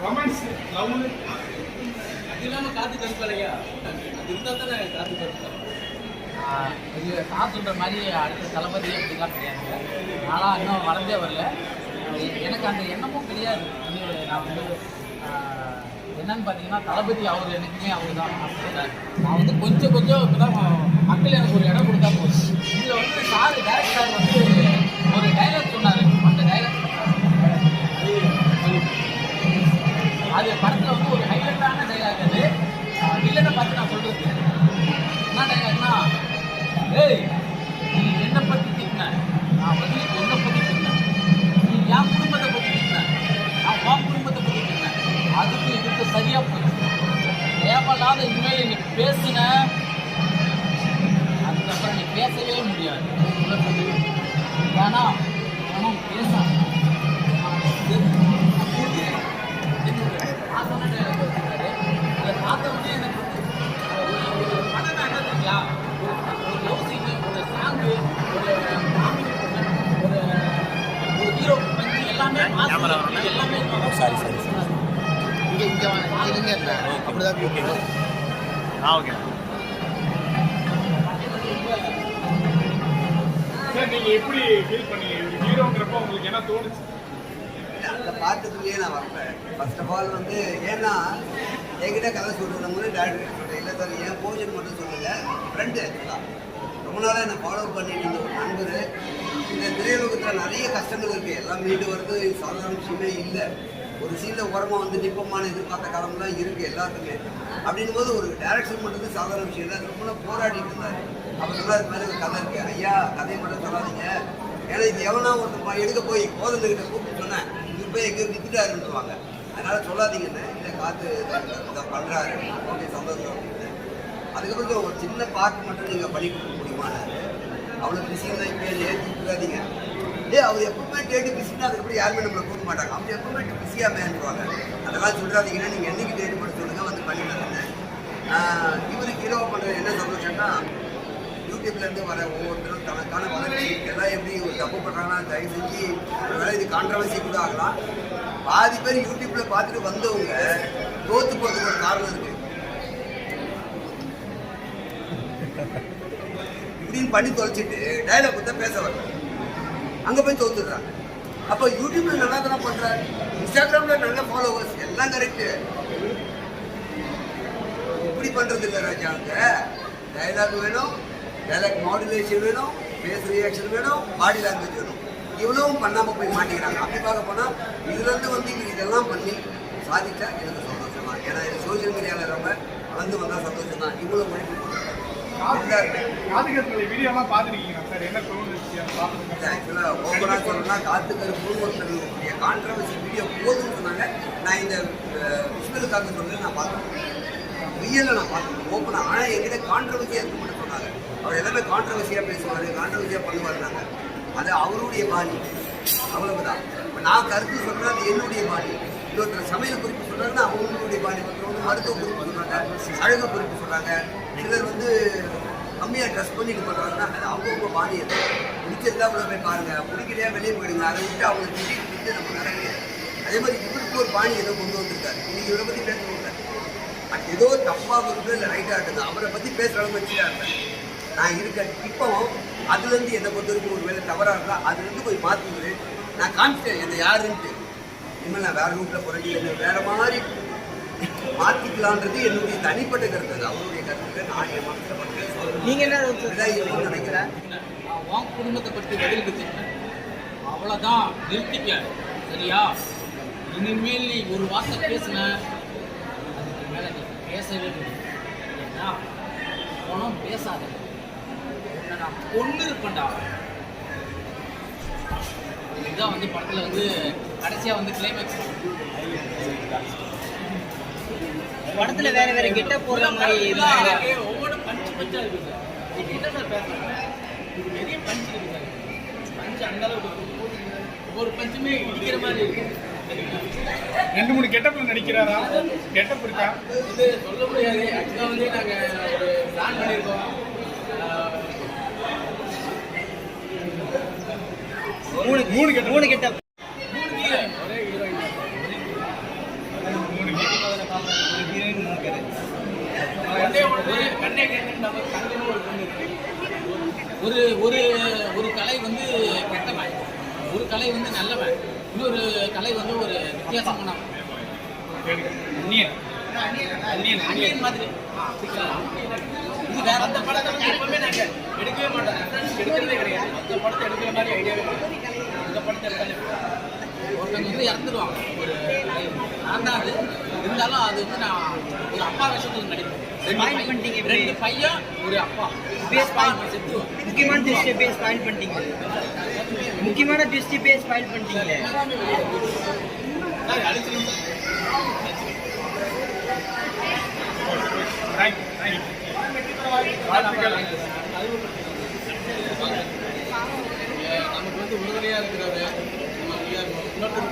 Romance love அது இல்லாமல் காத்து கருப்பலையா அது இருந்தால் தானே காத்து கருப்பலை. இது நான் சொல்கிற மாதிரி அடுத்த தளபதி அப்படிலாம் கிடையாது. நான்லாம் இன்னும் வளர்ந்தே வரல. எனக்கு அந்த எண்ணமும் கிடையாது. நான் வந்து என்னன்னு பார்த்தீங்கன்னா தளபதி அவர் எனக்குமே அவர் தான். நான் வந்து கொஞ்சம் இப்போ தான் மக்கள் எனக்கு ஒரு இடம் கொடுத்தா போச்சு. இதில் வந்து சார் டேரக்டர் வந்து ஒரு டைலாக் சொன்னார். அந்த டைலாக் அது படத்தில் வந்து ஒரு ஹைலைட்டான டைலாக். அது வில்லனை பார்த்து நான் சொல்கிறது என்ன டைலாக்னா, ஏய் நீ என்னை பற்றி திட்டினேன், நான் வந்து என்னை பற்றி திட்டினேன். நீ என் குடும்பத்தை பற்றி திட்டினேன், நான் உன் குடும்பத்தை பற்றி திட்டினேன். அதுக்கு இதுக்கு சரியாக போயிடுச்சு. தேவையில்லாத இனிமேல் நீ பேசின அதுக்கப்புறம் நீ பேசவே முடியாது. ஏன்னா பணம் பேசாது. நான் சொன்ன டைலாக் வச்சுருக்காரு. அதை பார்த்தவொடனே எனக்கு ஒரு படம் என்ன தெரியா, ஒரு லவ் சீனு, ஒரு சாங்கு, ஒரு ஒரு ஹீரோ பஞ்சு எல்லாமே எல்லாமே சாரி இங்கே அப்படிதான் ஓகே. சார் நீங்க எப்படி ஃபீல் பண்ணீங்க ஹீரோங்கிறப்ப உங்களுக்கு என்ன தோணுச்சு? அந்த பாட்டுக்குள்ளேயே நான் வரேன். ஃபர்ஸ்ட் ஆஃப் ஆல் வந்து ஏன்னா என்கிட்ட கதை சொல்கிறவங்க டேரக்டர் சொல்கிறேன். இல்லை சார் என் போர்ஷன் மட்டும் சொல்லுங்க. ஃப்ரெண்டு தான் ரொம்ப நாளாக என்னை ஃபாலோ பண்ணிட்டு இருந்த ஒரு நண்பர். இந்த திரையுலகத்தில் நிறைய கஷ்டங்கள் இருக்குது. எல்லாம் மீண்டு வருது சாதாரண விஷயமே இல்லை. ஒரு சீனில் உரமாக வந்து நிப்பமான எதிர்பார்த்த காலம்லாம் இருக்குது எல்லாத்துக்குமே. அப்படின்னும் போது ஒரு டேரக்ஷன் பண்ணுறது சாதாரண விஷயம் இல்லை. ரொம்ப நாள் போராடிட்டு இருந்தார். அப்போ சொன்னால் அது மாதிரி ஒரு கதை இருக்குது. ஐயா கதையை மட்டும் சொல்லாதீங்க, ஏன்னா இது எவனா ஒருத்தர் எடுக்க போய் கோதந்துக்கிட்ட கூப்பிட்டு சொன்னேன், இது போய் எங்கே வித்துட்டாருன்னுவாங்க. அதனால் சொல்லாதீங்கன்னு இல்லை காற்று இதை பண்ணுறாரு, ஓகே சந்தோஷம் அப்படின்னு. அதுக்கப்புறம் ஒரு சின்ன பார்ட் மட்டும் நீங்கள் பண்ணி கொடுக்க முடியுமானாரு. அவ்வளோ பிஸியாக தான் இப்போ ஏற்றி விட்டுறாதீங்க. அவர் எப்பவுமே டேட்டு பிஸினா அதுக்கப்புறம் யாருமே நம்மளை கூப்பிட மாட்டாங்க. அவங்க எப்பவுமே பிஸியாக மேன்னுவாங்க. அதெல்லாம் சொல்கிறாதீங்கன்னா நீங்கள் என்றைக்கு டேட்டு மட்டும் சொல்லுங்கள் வந்து பண்ணிடலாங்க. இவருக்கு ஹீரோவை பண்ணுறது என்ன சந்தோஷம்னா, யூடியூப்லேருந்து வர ஒவ்வொருத்தரும் தனக்கான வளர்ச்சி எல்லாம் எப்படி ஒரு தப்பு பண்ணுறாங்கன்னா தயவு செஞ்சு ஒரு வேலை இது கான்ட்ரவர்சி கூட ஆகலாம். பாதி பேர் யூடியூப்பில் பார்த்துட்டு வந்தவங்க தோற்று போகிறதுக்கு ஒரு காரணம் இருக்குது. இப்படின்னு பண்ணி தொலைச்சிட்டு டைலாக் கொடுத்தா பேச வரல, அங்கே போய் தோத்துடுறாங்க. அப்போ யூடியூப்ல நல்லா தானே பண்ணுறாரு, இன்ஸ்டாகிராமில் நல்ல ஃபாலோவர்ஸ் எல்லாம் கரெக்டு. இப்படி பண்ணுறது இல்லை ராஜா. அங்கே டைலாக் வேணும், டைலாக் மாடுலேஷன் வேணும், ஃபேஸ் ரியாக்ஷன் வேணும், பாடி லாங்குவேஜ் வேணும். இவ்வளவும் பண்ணாமல் போய் மாட்டேங்கிறாங்க. அப்படி பார்க்க போனால் இதுலேருந்து வந்து இதெல்லாம் பண்ணி சாதிச்சா எனக்கு சந்தோஷம் தான். ஏன்னா இது சோசியல் மீடியாவில் ரொம்ப வளர்ந்து வந்தால் சந்தோஷம் தான். இவ்வளோ மொழி வீடியோலாம் பார்த்துருக்கீங்களா சார்? என்ன தோணுச்சு? ஆக்சுவலாக ஓப்பனாக சொல்லணும்னா காத்துக்கரு குழுமத்தினுடைய கான்ட்ரவர்சி வீடியோ போதும்னு சொன்னாங்க. நான் இந்த விஷுவலுக்காக சொல்லி நான் பார்த்தேன், ரியலில் நான் பார்த்தேன் ஓப்பனாக. ஆனால் என்கிட்ட கான்ட்ரவர்சியாக இருக்க மட்டும் சொன்னாங்க. அவர் எல்லாமே கான்ட்ரவர்சியாக பேசுவார், கான்ட்ரவர்சியாக பண்ணுவாருனாங்க. அது அவருடைய பாணி, அவ்வளவுதான். இப்போ நான் கருத்து சொல்கிறேன், அது என்னுடைய பாணி. இன்னொருத்தர் சமையல் குறிப்பு சொல்கிறாங்கன்னா அவங்களுடைய பாணி. ஒருத்தர் மருத்துவ குறிப்பு சொல்கிறாங்க, அழகு குறிப்பு சொல்கிறாங்க. சிலர் வந்து கம்மியாக ட்ரெஸ் பண்ணிட்டு பண்ணுறாங்கன்னா அது அவங்கவுங்க பாணி. அது பிடிச்சிருந்தா உள்ள போய் பாருங்கள், பிடிக்கலையா வெளியே போயிடுங்க. அதை விட்டு அவங்க திட்டிட்டு நம்ம நடக்க. அதே மாதிரி இவருக்கு ஒரு பாணி ஏதோ கொண்டு வந்திருக்காரு. இன்னைக்கு இவரை பற்றி பேசுவாங்க, ஏதோ தப்பாக இருக்குது இல்லை ரைட்டாக இருக்குது, அவரை பற்றி பேசுகிற அளவுக்கு வச்சுதான் இருந்தேன் நான் இருக்கேன். இப்போ அதுலேருந்து என்னை பொறுத்த வரைக்கும் ஒரு வேலை தவறாக இருந்தால் அதுலேருந்து போய் மாற்றுவது நான் காமிச்சிட்டேன் என்னை யாருன்ட்டு. இனிமேல் நான் வேறு ரூட்டில் போகிறேன், என்னை வேறு மாதிரி மாற்றிக்கலான்றது என்னுடைய தனிப்பட்ட கருத்து. அது அவருடைய கருத்து. நான் என் மனசில் பற்றி நீங்கள் என்ன இருக்குன்னு நினைக்கிறேன். உன் குடும்பத்தை பற்றி பதில் வச்சுருக்கேன், அவ்வளோதான், நிறுத்திக்க சரியா? இனிமேல் நீ ஒரு வார்த்தை பேசின அதுக்கு மேலே நீ பேசவே முடியும். ஏன்னா பணம் பேசாத, நான் பொண்ணு இருப்பேன்டா. இதுதான் வந்து படத்தில் வந்து கடைசியாக வந்து கிளைமேக்ஸ். படத்துல வேற வேற கெட்ட போடுற மாதிரி ஒவ்வொரு பஞ்சு பஞ்சா இருக்கு சார். என்ன சார் பேசுறாங்க, நிறைய பஞ்சு இருக்கு சார். பஞ்சு அந்த அளவுக்கு ஒவ்வொரு பஞ்சுமே இடிக்கிற மாதிரி இருக்கு. 2-3 கெட்டப்ல நடிக்கிறாரா? கெட்டப் இருக்கா? இது சொல்ல முடியாது. ஆக்சுவலாக வந்து நாங்கள் ஒரு பிளான் பண்ணியிருக்கோம். மூணு கெட்டப் ஒரே ஹீரோயின் நமக்கு கண்ணுன்னு ஒரு பொண்ணு இருக்கு. ஒரு ஒரு ஒரு கலை வந்து கெட்டவன், ஒரு கலை வந்து நல்லவன், இன்னொரு கலை வந்து ஒரு வித்தியாசமானவன். அந்நியன் மாதிரி. இது வேற அந்த படத்தை வந்து எப்பவுமே நாங்க எடுக்கவே மாட்டோம், ரெஃபரன்ஸ் எடுக்கிறதே கிடையாது. அந்த படத்தை எடுக்கிற மாதிரி ஐடியாவே கிடையாது. இந்த படத்தை எடுத்தாலே ஒருத்தவங்க வந்து இறந்துருவாங்க, ஒரு நான் தான் அது. இருந்தாலும் அது வந்து நான் ஒரு அப்பா விஷயத்துல நடிப்பேன். ரெண்டு பையன் ஒரு அப்பா. செத்துருவோம். முக்கியமான ட்விஸ்ட் பேஸ் ஃபைல் பண்ணிட்டீங்க. முக்கியமான ட்விஸ்ட் பேஸ் ஃபைல் பண்ணிட்டீங்களே. நமக்கு வந்து உறுதுணையா இருக்கிறவரு நம்ம இன்னொருத்தர்